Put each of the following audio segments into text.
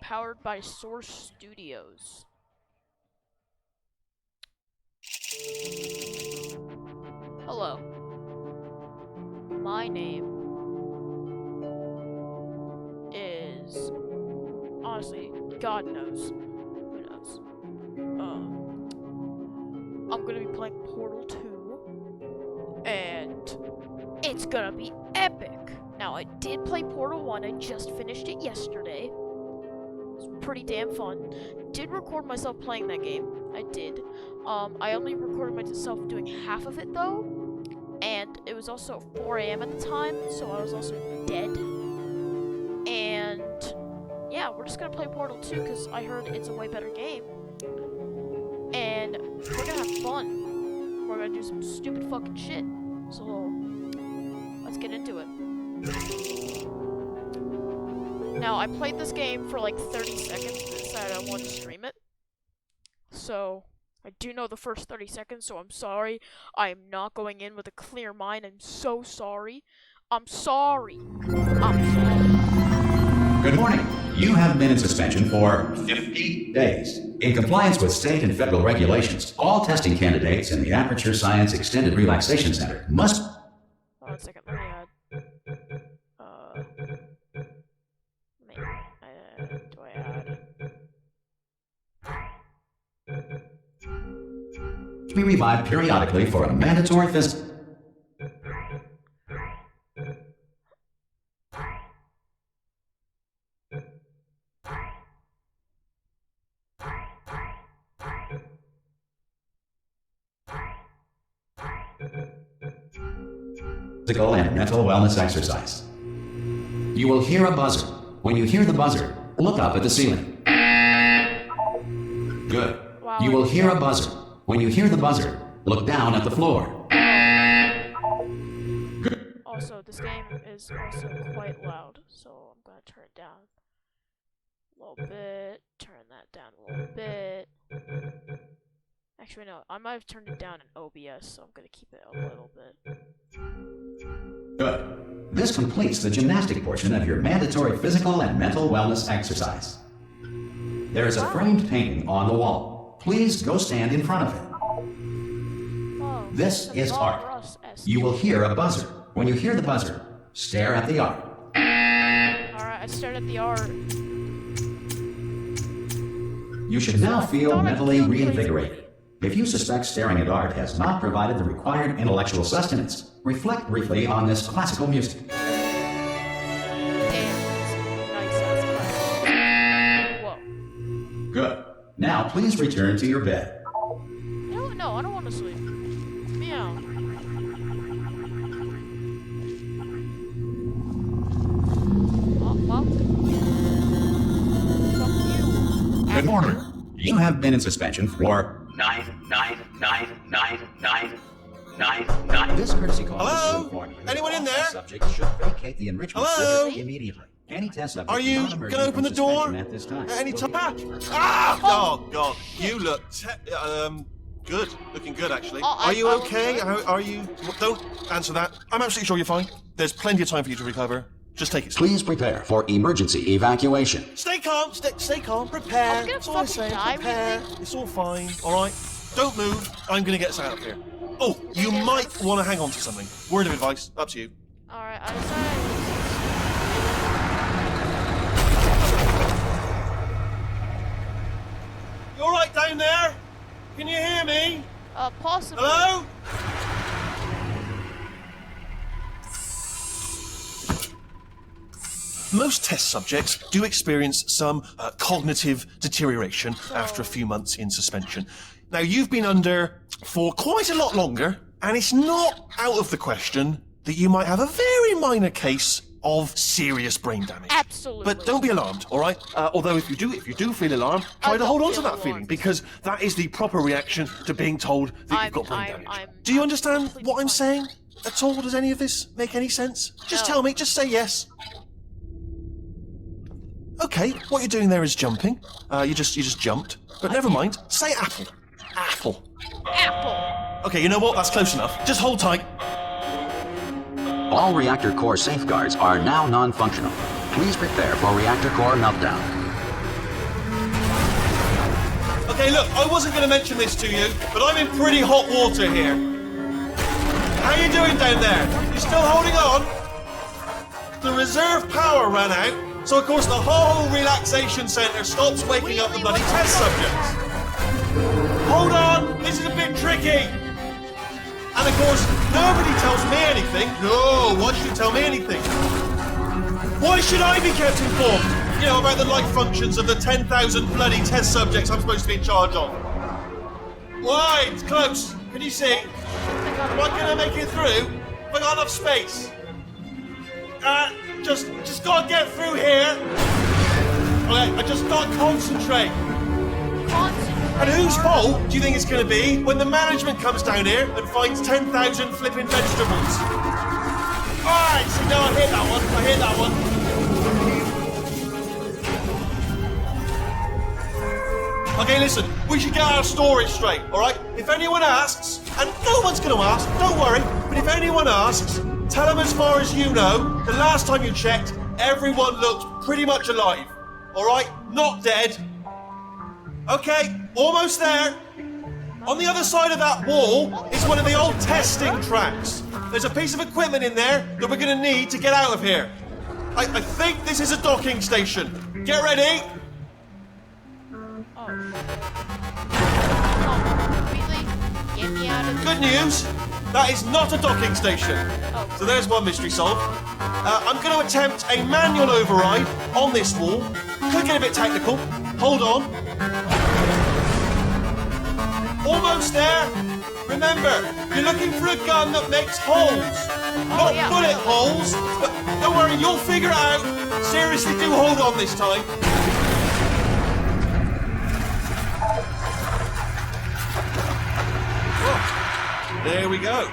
powered by Source Studios. Hello. My name is... honestly, God knows. Who knows? I'm gonna be playing Portal 2. And it's gonna be epic! Now, I did play Portal 1. I just finished it yesterday. It was pretty damn fun. Did record myself playing that game. I did. I only recorded myself doing half of it, though. And it was also 4 AM at the time, so I was also dead. And yeah, we're just gonna play Portal 2 because I heard it's a way better game. And we're gonna have fun. We're gonna do some stupid fucking shit. So let's get into it. Now, I played this game for like 30 seconds and decided I wanted to stream it. So I do know the first 30 seconds, so I'm sorry. I am not going in with a clear mind. I'm so sorry. I'm sorry. Good morning. You have been in suspension for 50 days. In compliance with state and federal regulations, all testing candidates in the Aperture Science Extended Relaxation Center must... Hold on a second, let me add... do I add... be revived periodically for a mandatory physical. Physical and mental wellness exercise. You will hear a buzzer. When you hear the buzzer, look up at the ceiling. Good. Wow, You will hear a buzzer. When you hear the buzzer, look down at the floor. Also, this game is also quite loud, so I'm gonna turn it down a little bit, turn that down a little bit. Actually, no, I might have turned it down in OBS, so I'm gonna keep it a little bit. Good. This completes the gymnastic portion of your mandatory physical and mental wellness exercise. There is a framed painting on the wall. Please go stand in front of it. Oh, This is Bob art. Ross-esque. You will hear a buzzer. When you hear the buzzer, stare at the art. Alright, I stared at the art. You should now feel mentally reinvigorated. If you suspect staring at art has not provided the required intellectual sustenance, reflect briefly on this classical music. Damn, that's nice ass class. Whoa. Good. Now please return to your bed. No, I don't want to sleep. Meow. Oh, well. Fuck you. Good morning. You have been in suspension for 9. This courtesy call Hello? is to inform you that Anyone in all there? test subjects should vacate the enrichment Hello? center immediately. Any test subject Are you not emerging gonna open from the door? suspension at this time At any will time? be- Ah! Oh God, you look good. Looking good actually. Are you I okay? look Are you? Don't answer that. I'm absolutely sure you're fine. There's plenty of time for you to recover. Just take it slow. Please prepare for emergency evacuation. Stay calm. Stay calm. Prepare. I'm gonna That's all I'm fucking saying. die, Prepare. really? It's all fine. All right. Don't move. I'm gonna get us out of here. Oh, you might want to hang on to something. Word of advice. Up to you. Alright, I decided. You all right down there? Can you hear me? Possibly. Hello? Most test subjects do experience some cognitive deterioration after a few months in suspension. Now, you've been under for quite a lot longer, and it's not out of the question that you might have a very minor case of serious brain damage. Absolutely. But don't be alarmed, all right? Although if you do feel alarmed, try I to hold don't on to feel that feeling, alarmed. because that is the proper reaction to being told that you've got brain damage. Do you understand completely what I'm fine. saying at all? Does any of this make any sense? Just No. tell me, just say yes. Okay, what you're doing there is jumping. You just jumped. But never mind. Say apple. Apple. Apple. Okay, you know what? That's close enough. Just hold tight. All reactor core safeguards are now non-functional. Please prepare for reactor core meltdown. Okay, look, I wasn't going to mention this to you, but I'm in pretty hot water here. How you doing down there? You still holding on? The reserve power ran out, so of course the whole relaxation centre stops waking up the bloody test subjects. Hold on, this is a bit tricky. And of course, nobody tells me anything. No, why should you tell me anything? Why should I be kept informed? You know, about the life functions of the 10,000 bloody test subjects I'm supposed to be in charge of. Why? It's close. Can you see? Am I gonna make it through? Have I got enough space? Just gotta get through here. Okay, I just gotta concentrate. And whose fault do you think it's gonna be when the management comes down here and finds 10,000 flipping vegetables? Alright, so no, I hit that one. Okay, listen, we should get our story straight, alright? If anyone asks, and no one's gonna ask, don't worry, but if anyone asks, tell them as far as you know, the last time you checked, everyone looked pretty much alive, alright? Not dead. Okay, almost there. On the other side of that wall is one of the old testing tracks. There's a piece of equipment in there that we're gonna need to get out of here. I think this is a docking station. Get ready. Get me out of Good news, that is not a docking station. So there's one mystery solved. I'm going to attempt a manual override on this wall. Could get a bit technical. Hold on. Almost there. Remember, you're looking for a gun that makes holes. Not bullet holes, but don't worry, you'll figure it out. Seriously, do hold on this time. There we go.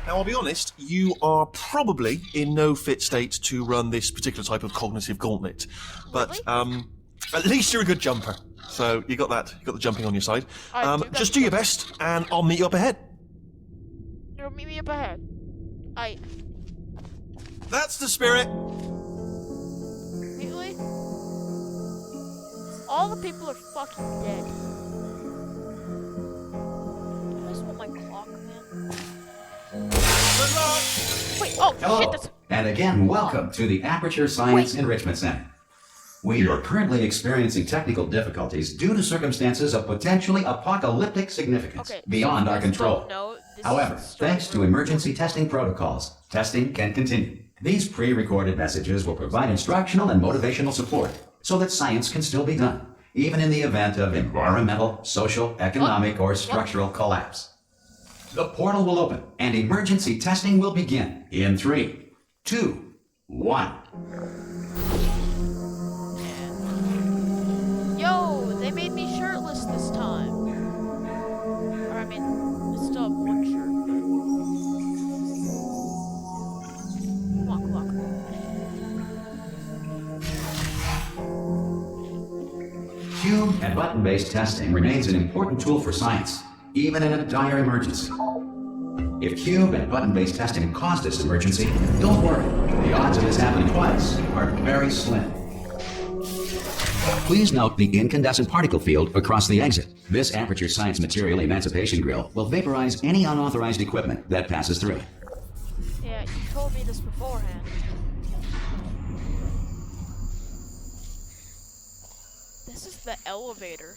Now, I'll be honest, you are probably in no fit state to run this particular type of cognitive gauntlet. But at least you're a good jumper. So you got that. You got the jumping on your side. Just do your best, and I'll meet you up ahead. You'll meet me up ahead. That's the spirit. Really? All the people are fucking dead. I just want my clock, man. Good luck. Wait, oh Hello, shit, that's... and again, welcome to the Aperture Science Enrichment Center. We are currently experiencing technical difficulties due to circumstances of potentially apocalyptic significance beyond our control. However, thanks to emergency testing protocols, testing can continue. These pre-recorded messages will provide instructional and motivational support so that science can still be done, even in the event of environmental, social, economic, or structural collapse. The portal will open, and emergency testing will begin in 3, 2, 1. Yo, they made me shirtless this time. Or I mean, I still have one shirt. Come on, come on. Cube and button-based testing remains an important tool for science, even in a dire emergency. If cube and button-based testing caused this emergency, don't worry. The odds of this happening twice are very slim. Please note the incandescent particle field across the exit. This Aperture Science Material Emancipation Grill will vaporize any unauthorized equipment that passes through. Yeah, you told me this beforehand. This is the elevator.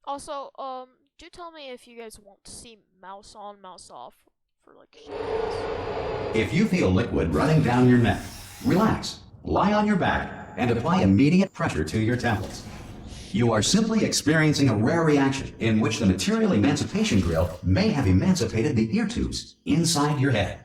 Also, do tell me if you guys want to see mouse on, mouse off for like shit. If you feel liquid running down your neck, relax, lie on your back, and apply immediate pressure to your temples. You are simply experiencing a rare reaction in which the Material Emancipation Grill may have emancipated the ear tubes inside your head.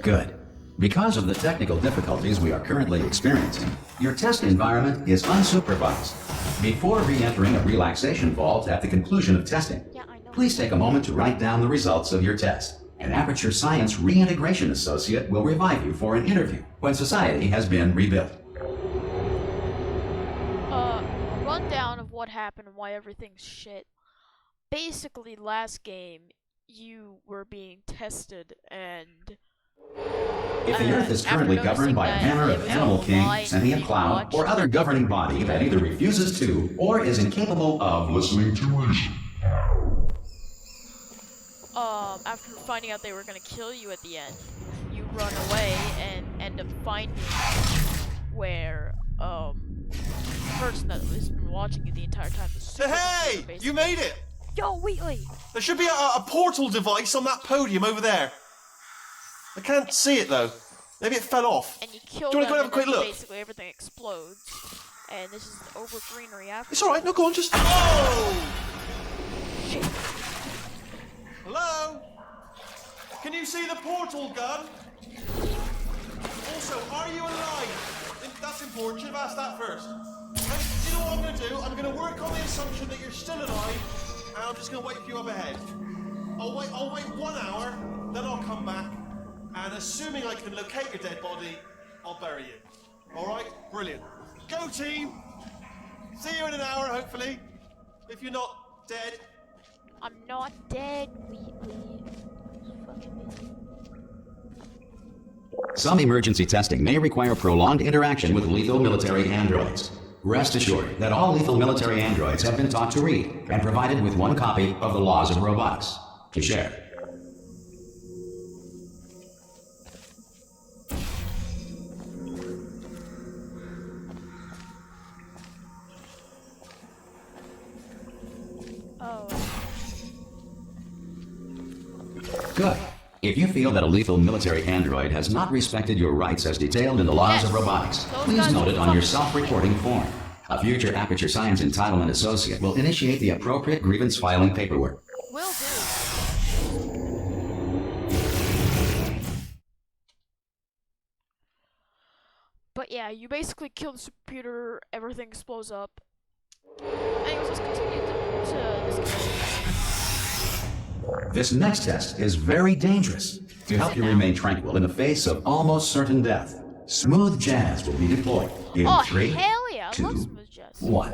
Good. Because of the technical difficulties we are currently experiencing, your test environment is unsupervised. Before re-entering a relaxation vault at the conclusion of testing, please take a moment to write down the results of your test. An Aperture Science Reintegration Associate will revive you for an interview when society has been rebuilt. Rundown of what happened and why everything's shit. Basically, last game, you were being tested and... If the Earth is currently governed by a manner of Animal King, Sentient Cloud, or other governing body that either refuses to or is incapable of listening to reason. After finding out they were gonna kill you at the end, you run away and end up finding where, the person that has been watching you the entire time was Hey! You made it! Yo, wait! There should be a portal device on that podium over there. I can't see it though. Maybe it fell off. And you kill Do you them, want to go have a quick look? Basically everything explodes. And this is over greenery after. It's alright, no, go on, just... Oh! Shit. Hello? Can you see the portal gun? Also, are you alive? That's important, should have asked that first. Hey, do you know what I'm going to do? I'm going to work on the assumption that you're still alive, and I'm just going to wait for you up ahead. I'll wait 1 hour, then I'll come back, and assuming I can locate your dead body, I'll bury you. Alright? Brilliant. Go team! See you in an hour, hopefully. If you're not dead. I'm not dead, Some emergency testing may require prolonged interaction with lethal military androids. Rest assured that all lethal military androids have been taught to read and provided with one copy of the Laws of Robotics to share. Good. If you feel that a lethal military android has not respected your rights as detailed in the Laws of Robotics, please note it on your self-reporting form. A future Aperture Science Entitlement Associate will initiate the appropriate grievance filing paperwork. Will do. But yeah, you basically kill the computer, everything explodes up. Anyways, let's continue to this. This next test is very dangerous. To help you remain tranquil in the face of almost certain death, smooth jazz will be deployed in 3, hell yeah, 2, I love smooth jazz. 1.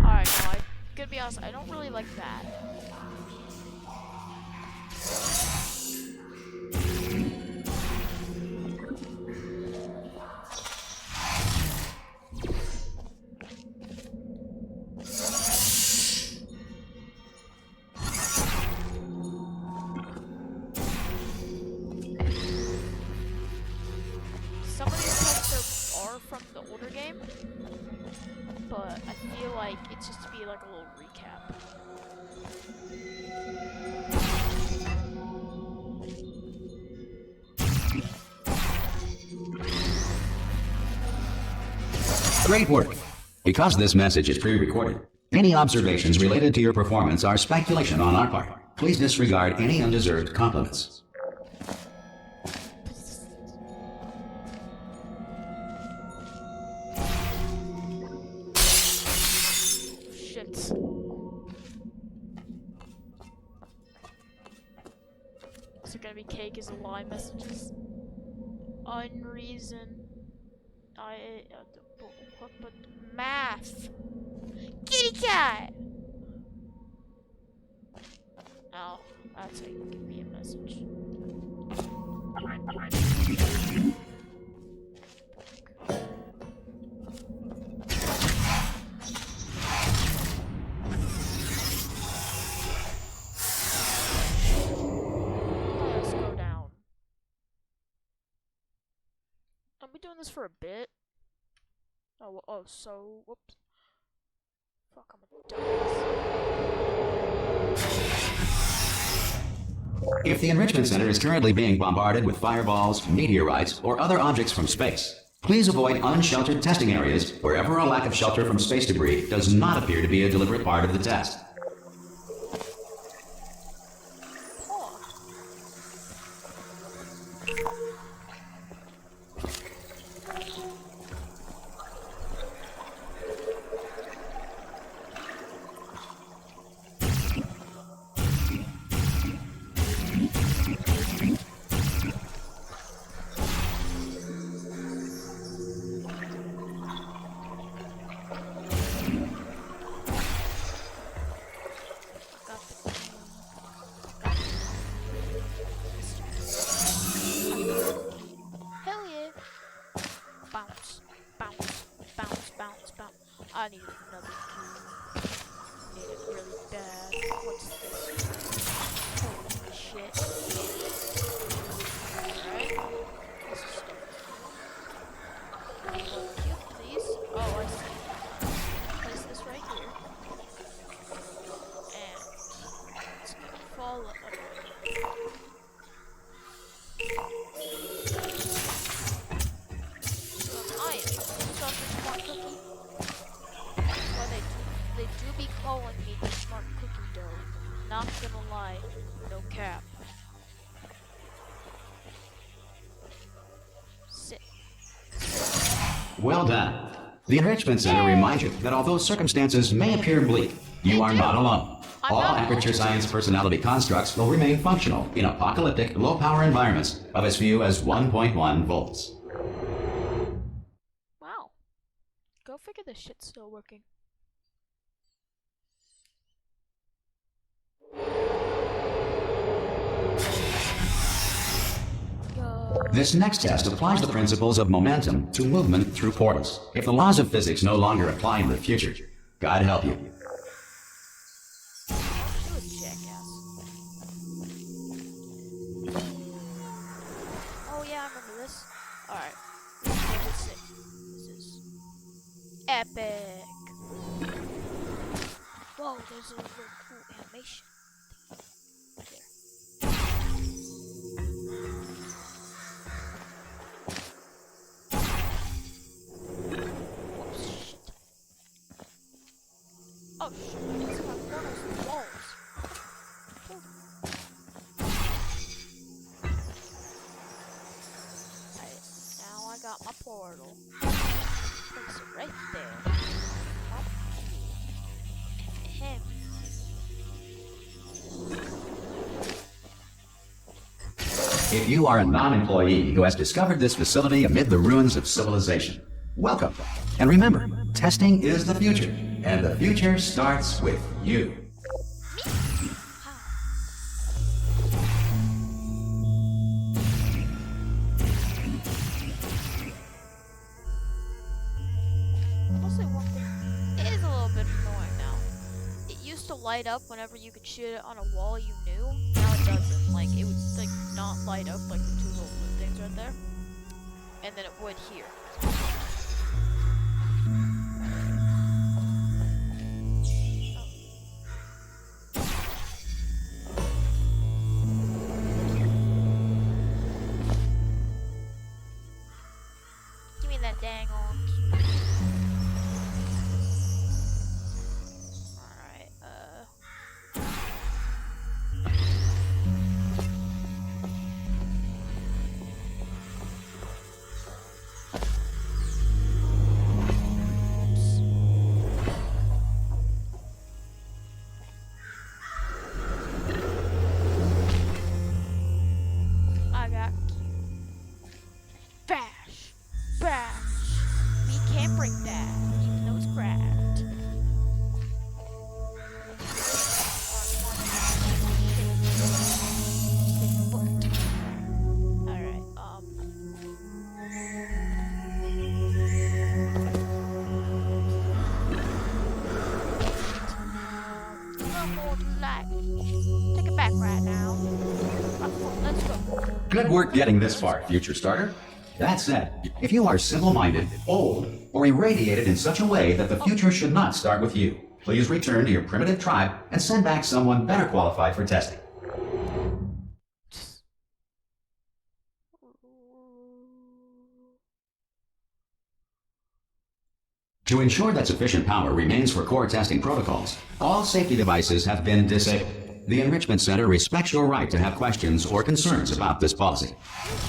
Alright, no, I'm gonna be honest, I don't really like that. Some of these tests are from the older game, but I feel like it's just to be like a little recap. Great work. Because this message is pre-recorded, any observations related to your performance are speculation on our part. Please disregard any undeserved compliments. Shit. Is it gonna be cake as a lie messages? Unreason. But math. Kitty cat. Oh, that's how you give me a message. Let's go down. I'll be doing this for a bit. Oh, so, whoops. Fuck, I'm a dumbass. If the Enrichment Center is currently being bombarded with fireballs, meteorites, or other objects from space, please avoid unsheltered testing areas wherever a lack of shelter from space debris does not appear to be a deliberate part of the test. I need another key. Need it really bad. What's this? Holy shit. Alright. This is stuff. Cube, please. Oh, I see. Place this right here. And it's gonna fall under. I am such a smart cookie. They do be calling me the smart cookie dough. Not gonna lie, no cap. Sit. Well done. The Enrichment Center reminds you that although circumstances may appear bleak, you are not alone. All Aperture Science personality constructs will remain functional in apocalyptic, low-power environments of as few as 1.1 volts. Wow. Go figure this shit's still working. This next test applies the principles of momentum to movement through portals. If the laws of physics no longer apply in the future, God help you. Oh yeah, I remember this. Alright. This is epic. Whoa, there's a little cool animation. Oh shit, it's got portals and walls. Alright, now I got my portal. Place it right there. Him. If you are a non-employee who has discovered this facility amid the ruins of civilization, welcome. And remember, testing is the future, and the future starts with you. I'll say one thing. It is a little bit annoying now. It used to light up whenever you could shoot it on a wall you knew. Now it doesn't. Like, it would like not light up like the two little blue things right there. And then it would here. Give me that dang on cube. Alright, I got bash, bash. We can't break that, even though it's cracked. Alright, take it back right now. Let's go. Good work getting this far, future starter. That said, if you are simple-minded, old, or irradiated in such a way that the future should not start with you, please return to your primitive tribe and send back someone better qualified for testing. To ensure that sufficient power remains for core testing protocols, all safety devices have been disabled. The Enrichment Center respects your right to have questions or concerns about this policy.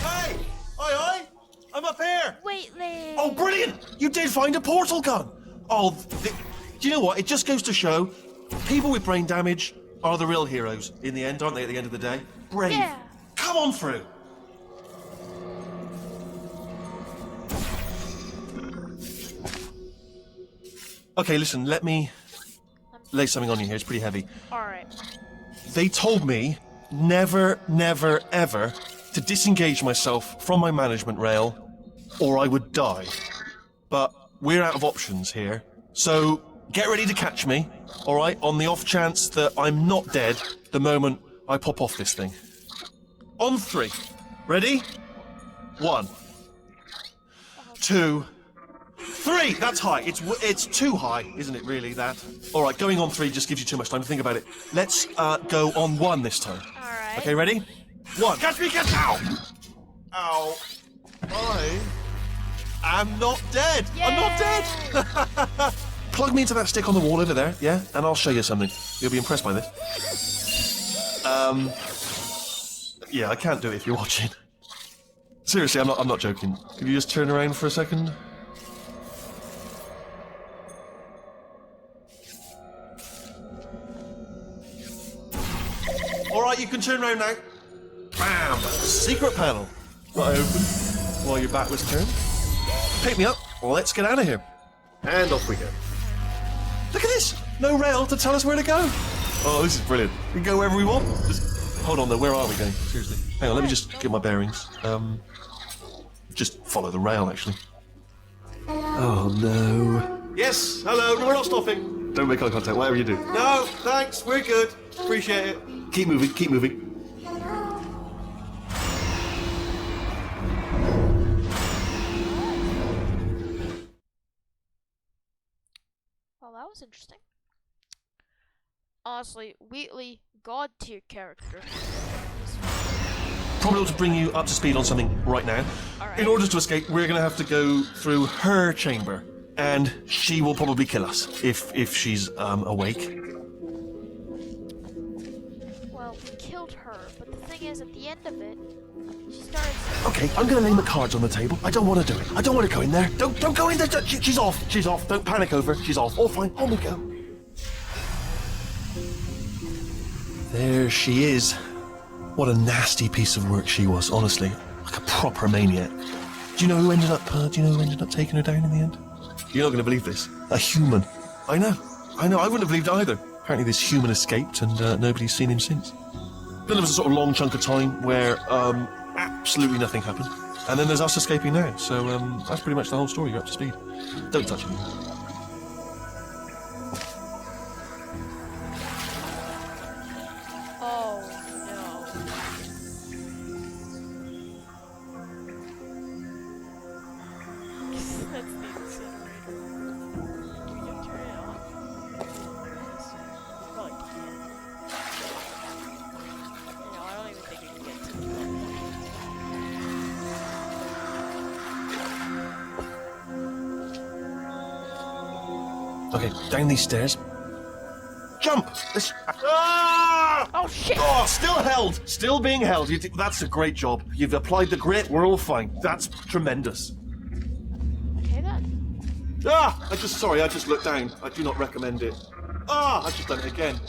Hey! Aye! I'm up here! Wait, Lee. Oh, brilliant! You did find a portal gun! Oh, do you know what? It just goes to show people with brain damage are the real heroes in the end, aren't they, at the end of the day? Brave. Yeah. Come on through. Okay, listen, let me lay something on you here. It's pretty heavy. Alright. They told me never, never, ever to disengage myself from my management rail or I would die. But we're out of options here. So get ready to catch me, alright, on the off chance that I'm not dead the moment I pop off this thing. On 3. Ready? 1, 2, 3! That's high. It's too high, isn't it, really, that? Alright, going on 3 just gives you too much time to think about it. Let's go on 1 this time. Alright. Okay, ready? 1. Catch me, catch! Ow! Ow. I'm not dead! Yay! I'm not dead! Plug me into that stick on the wall over there, yeah? And I'll show you something. You'll be impressed by this. Yeah, I can't do it if you're watching. Seriously, I'm not joking. Could you just turn around for a second? Alright, you can turn around now. Bam! Secret panel. That I opened while your back was turned. Pick me up. Let's get out of here. And off we go. Look at this! No rail to tell us where to go. Oh, this is brilliant. We can go wherever we want. Just hold on though, where are we going? Seriously. Hang on, let me just get my bearings. Just follow the rail, actually. Oh no. Yes, hello, we're not stopping. Don't make eye contact, whatever you do. No, thanks, we're good. Appreciate it. Keep moving, keep moving. Well, that was interesting. Honestly, Wheatley, god tier character. Probably ought to bring you up to speed on something right now. Alright. In order to escape, we're going to have to go through her chamber. And she will probably kill us, if she's awake. Well, we killed her, but the thing is, at the end of it, she started... Okay, I'm going to lay my cards on the table. I don't want to do it. I don't want to go in there. Don't go in there. She's off. She's off. Don't panic over her. She's off. All fine. On we go. There she is. What a nasty piece of work she was, honestly. Like a proper maniac. Do you know who ended up taking her down in the end? You're not going to believe this. A human. I know. I wouldn't have believed it either. Apparently this human escaped and nobody's seen him since. Then there was a sort of long chunk of time where absolutely nothing happened. And then there's us escaping now. So that's pretty much the whole story. You're up to speed. Don't touch me. Oh, no. That's the incinerator. Do we just turn it on? Yes. Probably can. No, I don't even think we can get to it. Okay, down these stairs. Jump! Ah! Oh, shit! Oh, still held! Still being held. That's a great job. You've applied the grit. We're all fine. That's tremendous. Okay, then. Ah! I just looked down. I do not recommend it. Ah! I've just done it again.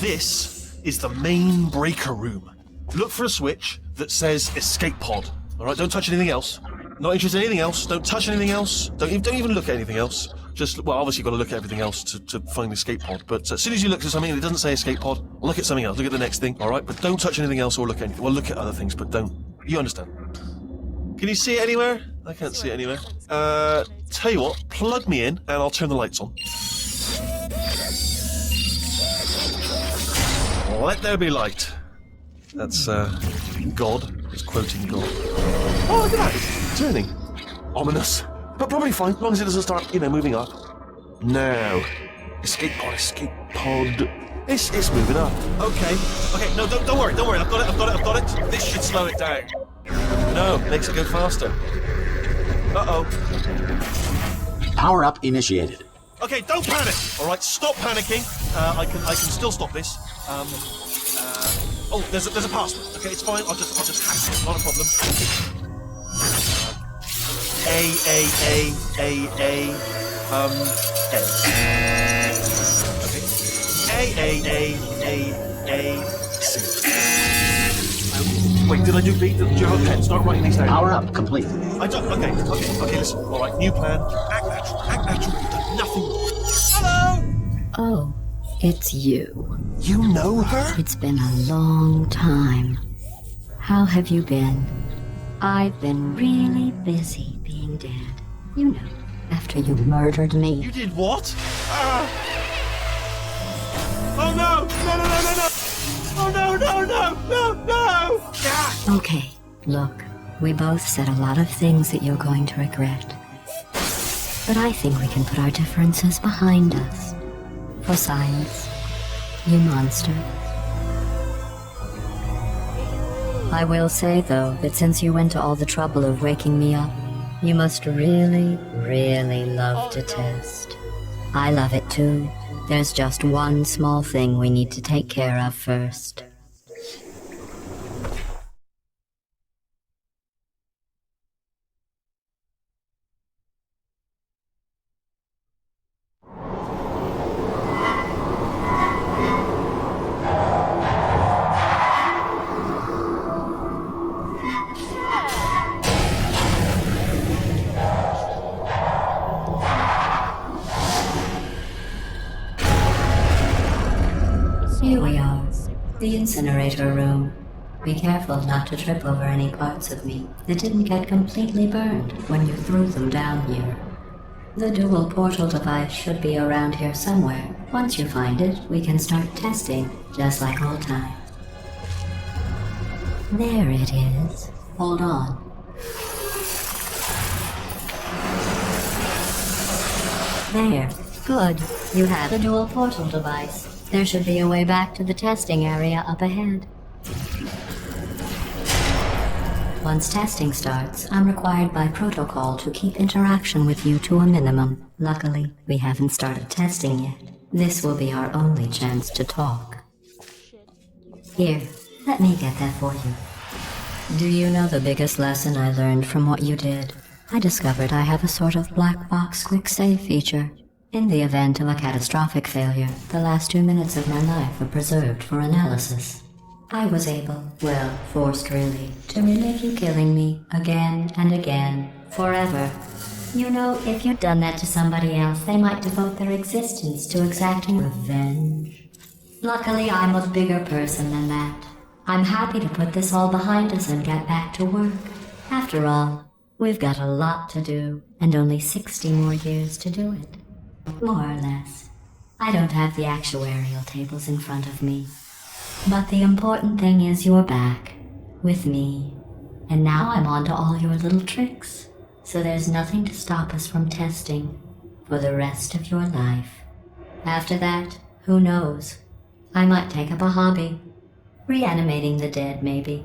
This is the main breaker room. Look for a switch that says escape pod. Alright, don't touch anything else. Not interested in anything else. Don't touch anything else. Don't even look at anything else. Just, well, obviously you've got to look at everything else to find the escape pod. But as soon as you look at something and it doesn't say escape pod, look at something else. Look at the next thing, alright? But don't touch anything else or look at anything. Well, look at other things, but don't. You understand. Can you see it anywhere? I can't see it anywhere. Tell you what, plug me in and I'll turn the lights on. Let there be light. That's, God. It's quoting God. Oh, look at that. It's turning. Ominous. But probably fine, as long as it doesn't start, moving up. Now. Escape pod, escape pod. It's moving up. Okay. Okay, no, don't worry. I've got it. This should slow it down. no, makes it go faster. Uh-oh. Power up initiated. Okay, don't panic. All right, stop panicking. I can still stop this. Oh, there's a password. Okay, it's fine. I'll just hack it. Not a problem. A. Okay. A. C. Wait, did I do B? Okay, start writing these down. Power up complete. I don't. Okay. Listen. All right, new plan. Act natural. You've done nothing wrong. Hello. Oh, it's you. You know her? It's been a long time. How have you been? I've been really busy being dead. You know, after you murdered me. You did what? Oh no! No! Oh no! Ah! Okay, look, we both said a lot of things that you're going to regret. But I think we can put our differences behind us. For science, you monster. I will say, though, that since you went to all the trouble of waking me up, you must really, really love to test. I love it too. There's just one small thing we need to take care of first. Here we are, the incinerator room. Be careful not to trip over any parts of me that didn't get completely burned when you threw them down here. The dual portal device should be around here somewhere. Once you find it, we can start testing, just like old times. There it is. Hold on. There. Good. You have the dual portal device. There should be a way back to the testing area up ahead. Once testing starts, I'm required by protocol to keep interaction with you to a minimum. Luckily, we haven't started testing yet. This will be our only chance to talk. Here, let me get that for you. Do you know the biggest lesson I learned from what you did? I discovered I have a sort of black box quick save feature. In the event of a catastrophic failure, the last 2 minutes of my life are preserved for analysis. I was able, well, forced really, to relive you killing me again and again, forever. You know, if you'd done that to somebody else, they might devote their existence to exacting revenge. Luckily, I'm a bigger person than that. I'm happy to put this all behind us and get back to work. After all, we've got a lot to do, and only 60 more years to do it. More or less. I don't have the actuarial tables in front of me. But the important thing is you're back, with me. And now I'm on to all your little tricks. So there's nothing to stop us from testing for the rest of your life. After that, who knows? I might take up a hobby. Reanimating the dead, maybe.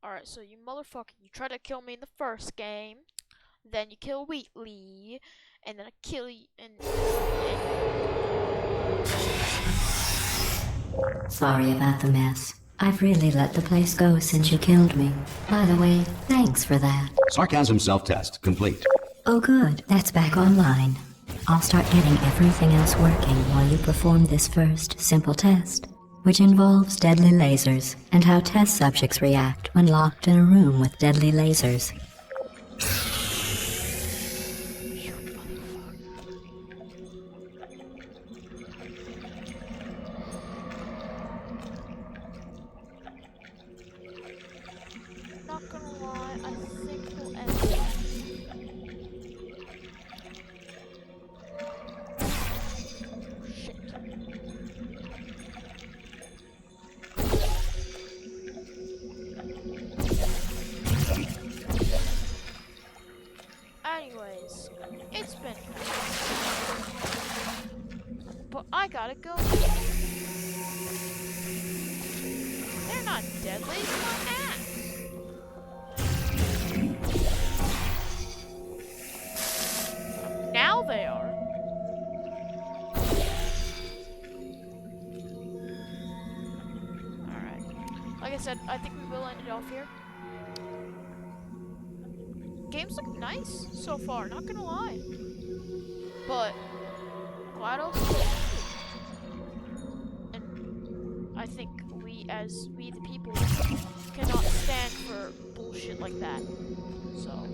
Alright, so you motherfucker, you tried to kill me in the first game. Then you kill Wheatley, and then I kill you, and Sorry about the mess. I've really let the place go since you killed me. By the way, thanks for that. Sarcasm self-test complete. Oh good, that's back online. I'll start getting everything else working while you perform this first, simple test, which involves deadly lasers, and how test subjects react when locked in a room with deadly lasers. not gonna lie, I think we'll end it. Shit. Anyways, it's been nice. But I gotta go. They're not deadly, it's my ass. I think we will end it off here. Game's looking nice so far, not gonna lie. But GLaDOS, and I think we the people cannot stand for bullshit like that. So